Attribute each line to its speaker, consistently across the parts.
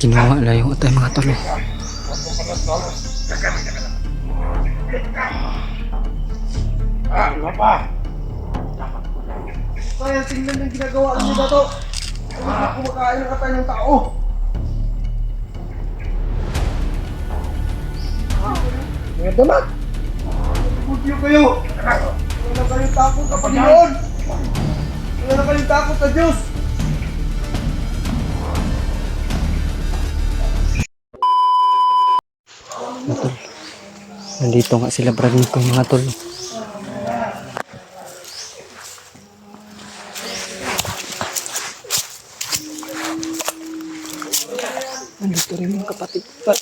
Speaker 1: Ginawa na yung atay mga tol.
Speaker 2: Ano pa?
Speaker 3: Kaya tingnan yung ginagawa niyo dato. Hindi kumakain ng atay ng tao. Mga damat! Budyo kayo! Wala na kayong takot sa Panginoon! Wala na kayong takot sa Diyos!
Speaker 1: Mga tol. Nandito nga sila brad ko mga tol. Nandito rin yung kapatid pa.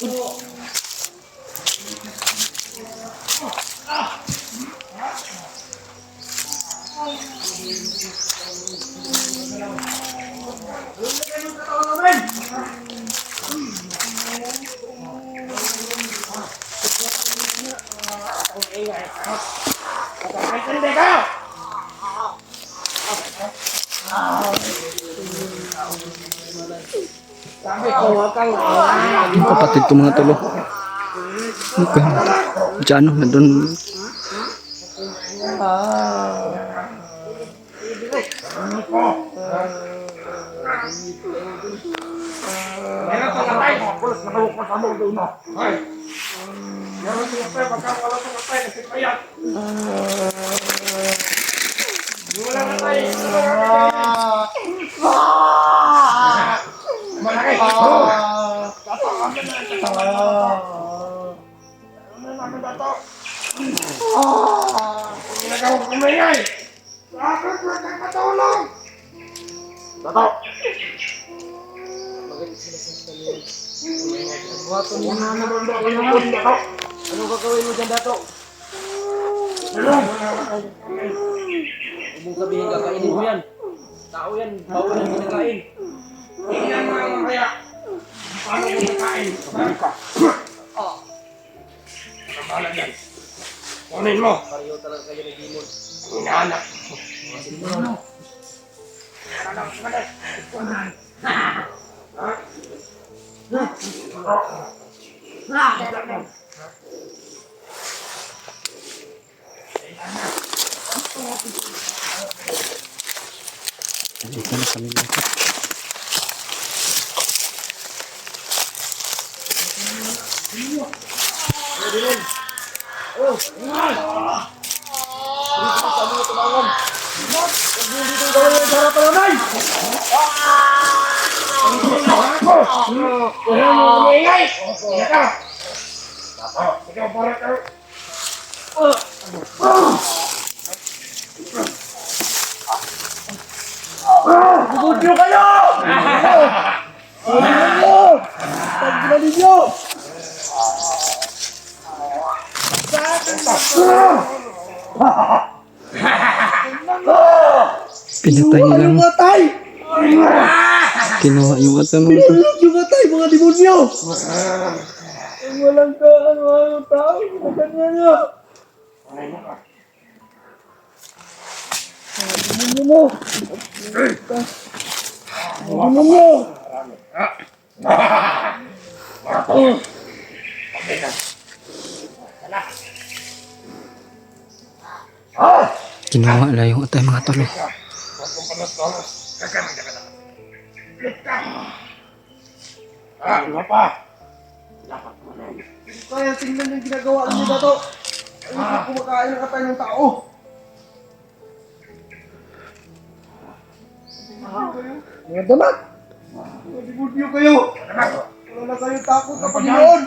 Speaker 1: Yung kapatid ko mga tol. Diyan na doon.
Speaker 2: Meron ka patay! Pulos na kayo sa mo doon mo! Hoy! Meron ka patay! Pagka wala ka patay kasi kaya! Wala na tayo! Malaki! Dato! Ano naman dato? Ginagawag kumingay! Bakit wala kang katulong? Dato!
Speaker 3: Ano gagawin mo dyan dato?
Speaker 4: Huwag mong sabihin kakainin mo yan. Tao yan, bawal ang kinakain.
Speaker 2: Tingnan mo naman kaya! Paano mo nakain? Sabi ka! Nakabalan yan! Kunin mo!
Speaker 4: Pareho talaga kayo ng demon.
Speaker 2: Inaanak!
Speaker 1: Nandito na kami mga tol.
Speaker 2: Kunin mo kumingay! Tingnan ka! Dato! Ikaw para ka!
Speaker 3: Budyo kayo! Tingnan mo! Tagbilan ninyo!
Speaker 1: Pinatay
Speaker 3: Yung
Speaker 1: nilang
Speaker 3: matay!
Speaker 1: kinuha yung atay mga tol.
Speaker 3: Pinulog yung matay, mga demonyo! Ang walang ano tao, kinaganyan nyo! Demonyo mo! Demonyo!
Speaker 1: Kinuha na yung atay mga tol.
Speaker 2: Ano pa?
Speaker 3: Kaya tingnan yung ginagawa niyo dato. Hindi kumakain ng atay ng tao. Mga damat! Budyo kayo! Wala na kayong takot sa Panginoon!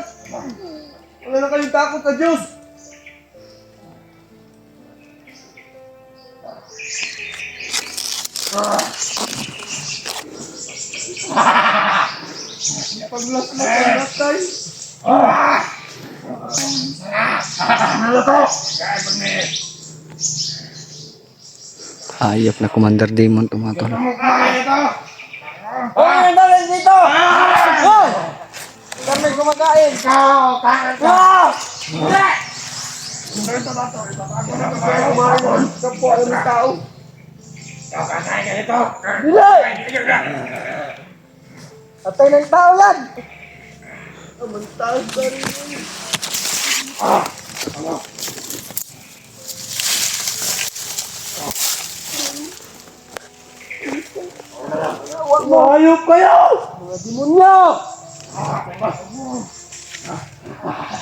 Speaker 3: Wala na kayong takot sa Diyos! Paglas tayo!
Speaker 2: Ano to? Kaya pag may...
Speaker 1: Hayop na Commander Demon to mga tol.
Speaker 2: Ano mo kumain ito?
Speaker 3: Hoy! Ang dami dito! Hoy! Kami kumakain!
Speaker 2: Ikaw! Kain ka! Ito na to. Itatago na
Speaker 3: Kaya kumain ng kapwa ng tao.
Speaker 2: Kakasahin ka nito.
Speaker 3: Dili! Patay ng tao yan! Amantahan pa rin yun. Huwag mo hayop kayo! Mga demonyo!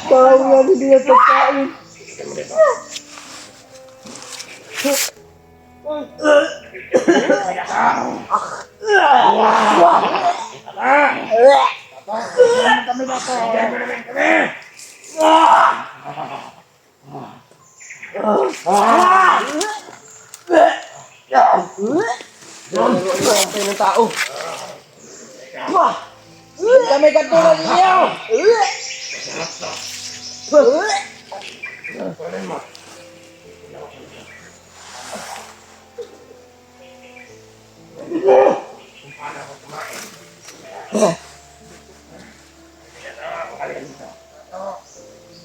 Speaker 3: Tao yan, hindi yan pagkain.
Speaker 2: Kami na to.
Speaker 4: Patay ng tao. Kami katulad ninyo.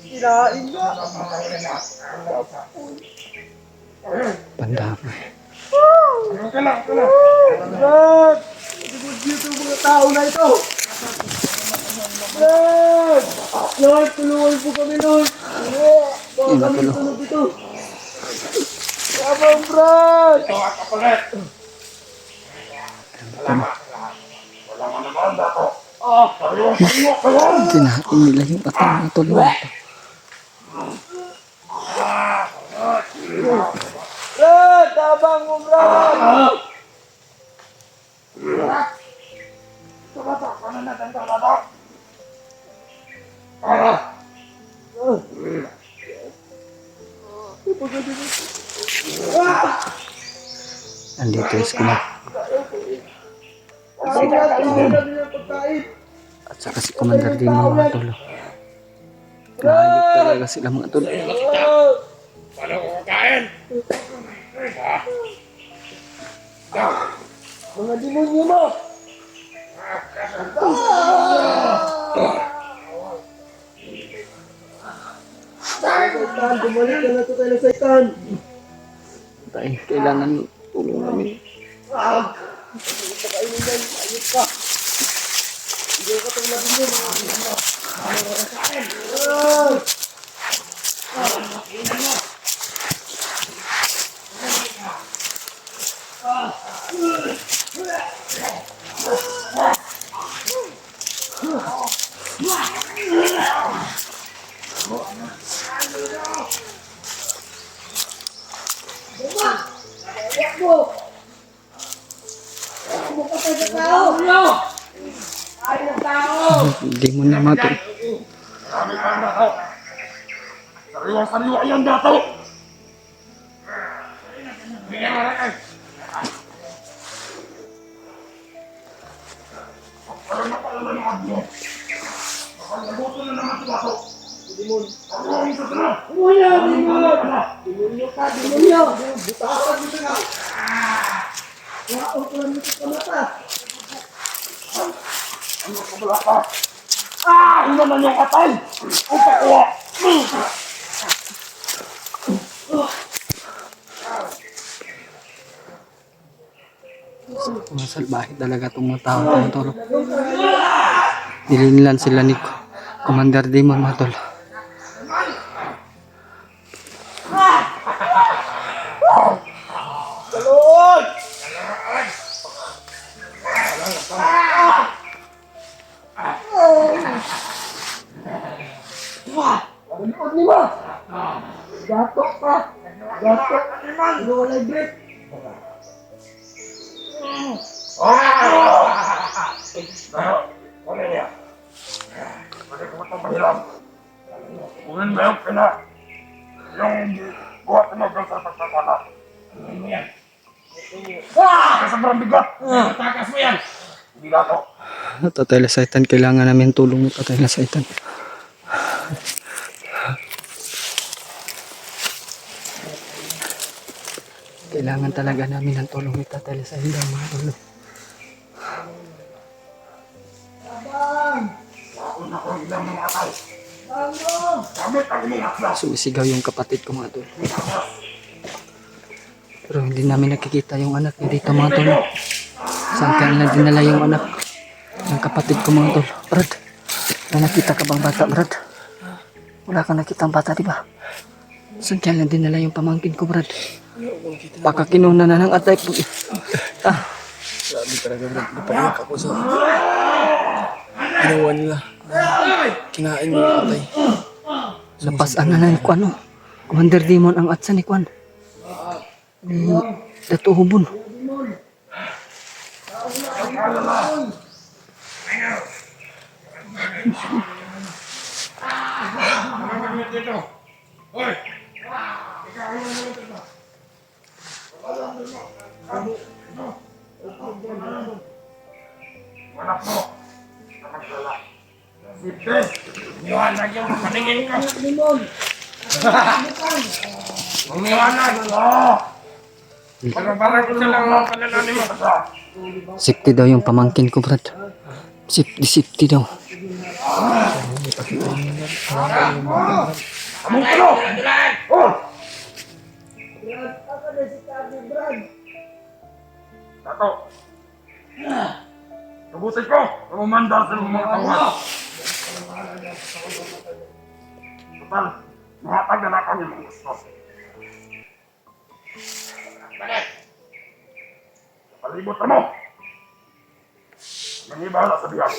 Speaker 3: Kinain na.
Speaker 1: Pandami.
Speaker 3: Brad! Sigod dito ang mga tao na ito. Brad! Lord, tulungan po kami, Lord. Baka kami tulog dito. Sabang, Brad!
Speaker 2: Ito ang kapalit. Wala nga naman dato. Sariwa kayo.
Speaker 1: Tinahain nila yung atay mga tol.
Speaker 3: Brad! Sabang mo, Brad!
Speaker 2: Ito ba to? Ano natin ito ba to?
Speaker 1: Andito yung sila.
Speaker 3: Sabang natin ang dami ng pagkain.
Speaker 1: At saka si Commander Demon mga tol. Nahayop talaga sila mga tol.
Speaker 2: Paano ko kakain?
Speaker 3: Mga demonyo mo! Saitan, bumalik ka na ito tayo ng Saitan.
Speaker 1: Tay, kailangan tulong namin.
Speaker 3: Pakainin yan, ayos ka. Hindi ka itong labing yun.
Speaker 1: Demon na mga tol.
Speaker 2: Marami pa ang dato. Sariwa yan dato. Bigyan mo rin eh. Parang napalala ng agyo. Baka naguto na naman si dato.
Speaker 3: Demon.
Speaker 2: Ang isa na.
Speaker 3: Demonyo, demon! Demonyo ka, demonyo! Butasan mo na! Wala ko lang nito sa mata.
Speaker 2: Ano ka bala ka? Ano naman yung katay? Ang pakuha.
Speaker 1: Mga salbahe talaga itong mga tao mga tol. Nilinlan sila ni Commander Demon mga tol.
Speaker 3: Salud! Ano ni mo? Gatok pa! Gatok! Ano wala grip?
Speaker 2: Ano niya? Pwede ko matang mahilam. Kunin mo yung pina. Yung buhat mo sa pagkakala. Kunin mo yan. Sa sobrang bigat. Takas mo yan. Hindi dato.
Speaker 1: Tatay na Saitan, kailangan namin tulong mo Tatay na Saitan. Kailangan talaga namin ng tulong ni Tatay na Saitan mga tol.
Speaker 3: Abang!
Speaker 2: Ako na kung ilang mga atay.
Speaker 3: Abang!
Speaker 2: Gamit ang imong akla.
Speaker 1: Sumisigaw yung kapatid ko mga tol. Pero hindi namin nakikita yung anak niya dito mga tol. Saan kaya nila dinala yung anak ng kapatid ko mga tol? Brad, may nakita ka bang bata Brad? Wala kang nakita ang bata di ba? Saan kaya nila dinala yung pamangkin ko Brad? Baka kinuna na ng atay po.
Speaker 3: Sabi talaga, Brad. Napaiyak ako sa ginawa nila. Kinain mo yung atay.
Speaker 1: Napasaan na ni Kwan, no? Commander Demon ang atsa ni Kwan. Ni Dato Hubon.
Speaker 2: Anak mo. Sipre. Iwanag yung paningin ko. Umiwanag. Para-para ko silang panalanin mo.
Speaker 1: Safety daw yung pamangkin ko, Brad. Safety daw.
Speaker 2: Among kulo. Oh. Tato. Kabutin ko. Kumanda sa mga tawad. Total. Mahatag na lang kami mga gusto. Balik. Palibot na mo. Mangibahala sa biyag.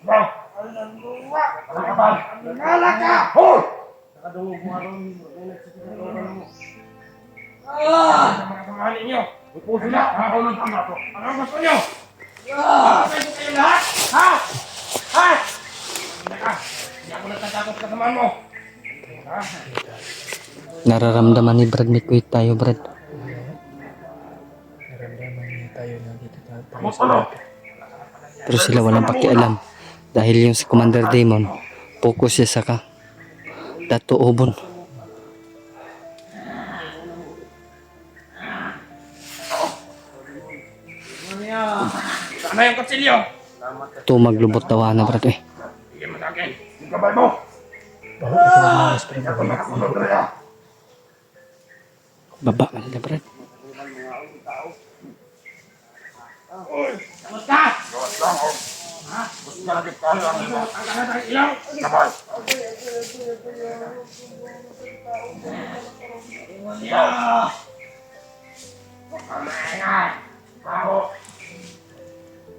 Speaker 2: Ba? Ano ka ba? Nangala ka! Hoy!
Speaker 4: Nakadungog mo aron.
Speaker 2: Sa mga pangalan ninyo. Upusin na. Nakahulog ang nato. Ano ang gusto nyo? Kayo kayo lahat? Ha? Ha? Hindi ka. Hindi ako natatakot kasamaan mo. Ha?
Speaker 1: Nararamdaman ni Brad may quit tayo, Brad.
Speaker 3: Naramdaman niya tayo na dito tayo.
Speaker 2: Kamusta?
Speaker 1: Pero sila walang pakialam. Dahil yung si Commander Demon, focus siya sa Dato Hubon.
Speaker 2: Sana yung kutsilyo.
Speaker 1: Ito maglubot tawa na, Brad.
Speaker 2: Sige mo sa akin. Yung gabay mo.
Speaker 3: Bakit ito ang mga spring
Speaker 2: Hindi ako nakasunod rin ha.
Speaker 1: Baba ka nila, Brad.
Speaker 2: Kamusta? Gawas lang oh. Ha? Gusto na lagi tayo ang ilaw. Ang kanan ng ilaw. Gabay. Ilaw. Kamay. Baho.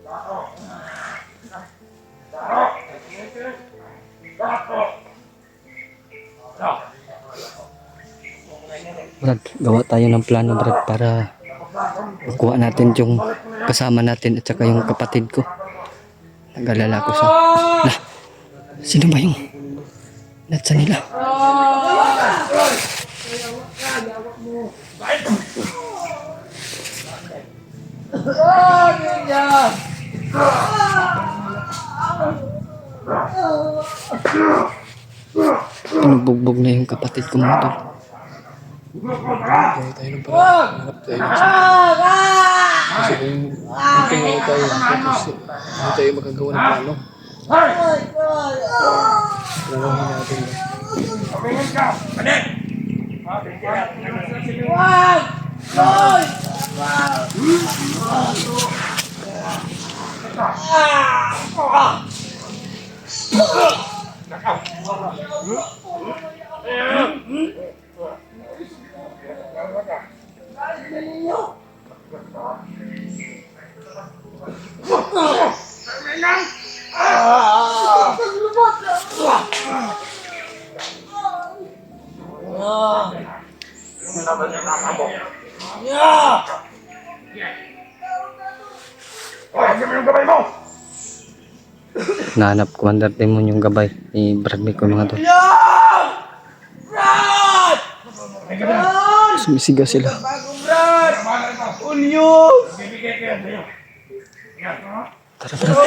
Speaker 2: Baho. Baho. Baho. Baho.
Speaker 1: Brad, gawa tayo ng plano, Brad, para makuha natin yung kasama natin at saka yung kapatid ko. Nag-alala ko sa... Lah, sino ba yung natsa nila? Pinubugbog na yung kapatid ko mga tol.
Speaker 3: Gaya tayo ng parang hanap tayo ng kasi kung tingin tayo tapos hindi tayo magagawa ng plano. Planohin natin na.
Speaker 2: Tumingin ka. Balik.
Speaker 1: Nahanap Commander Demon yung gabay ni Brad Miko mga tol. Sumisigaw sila. Tara, Brad.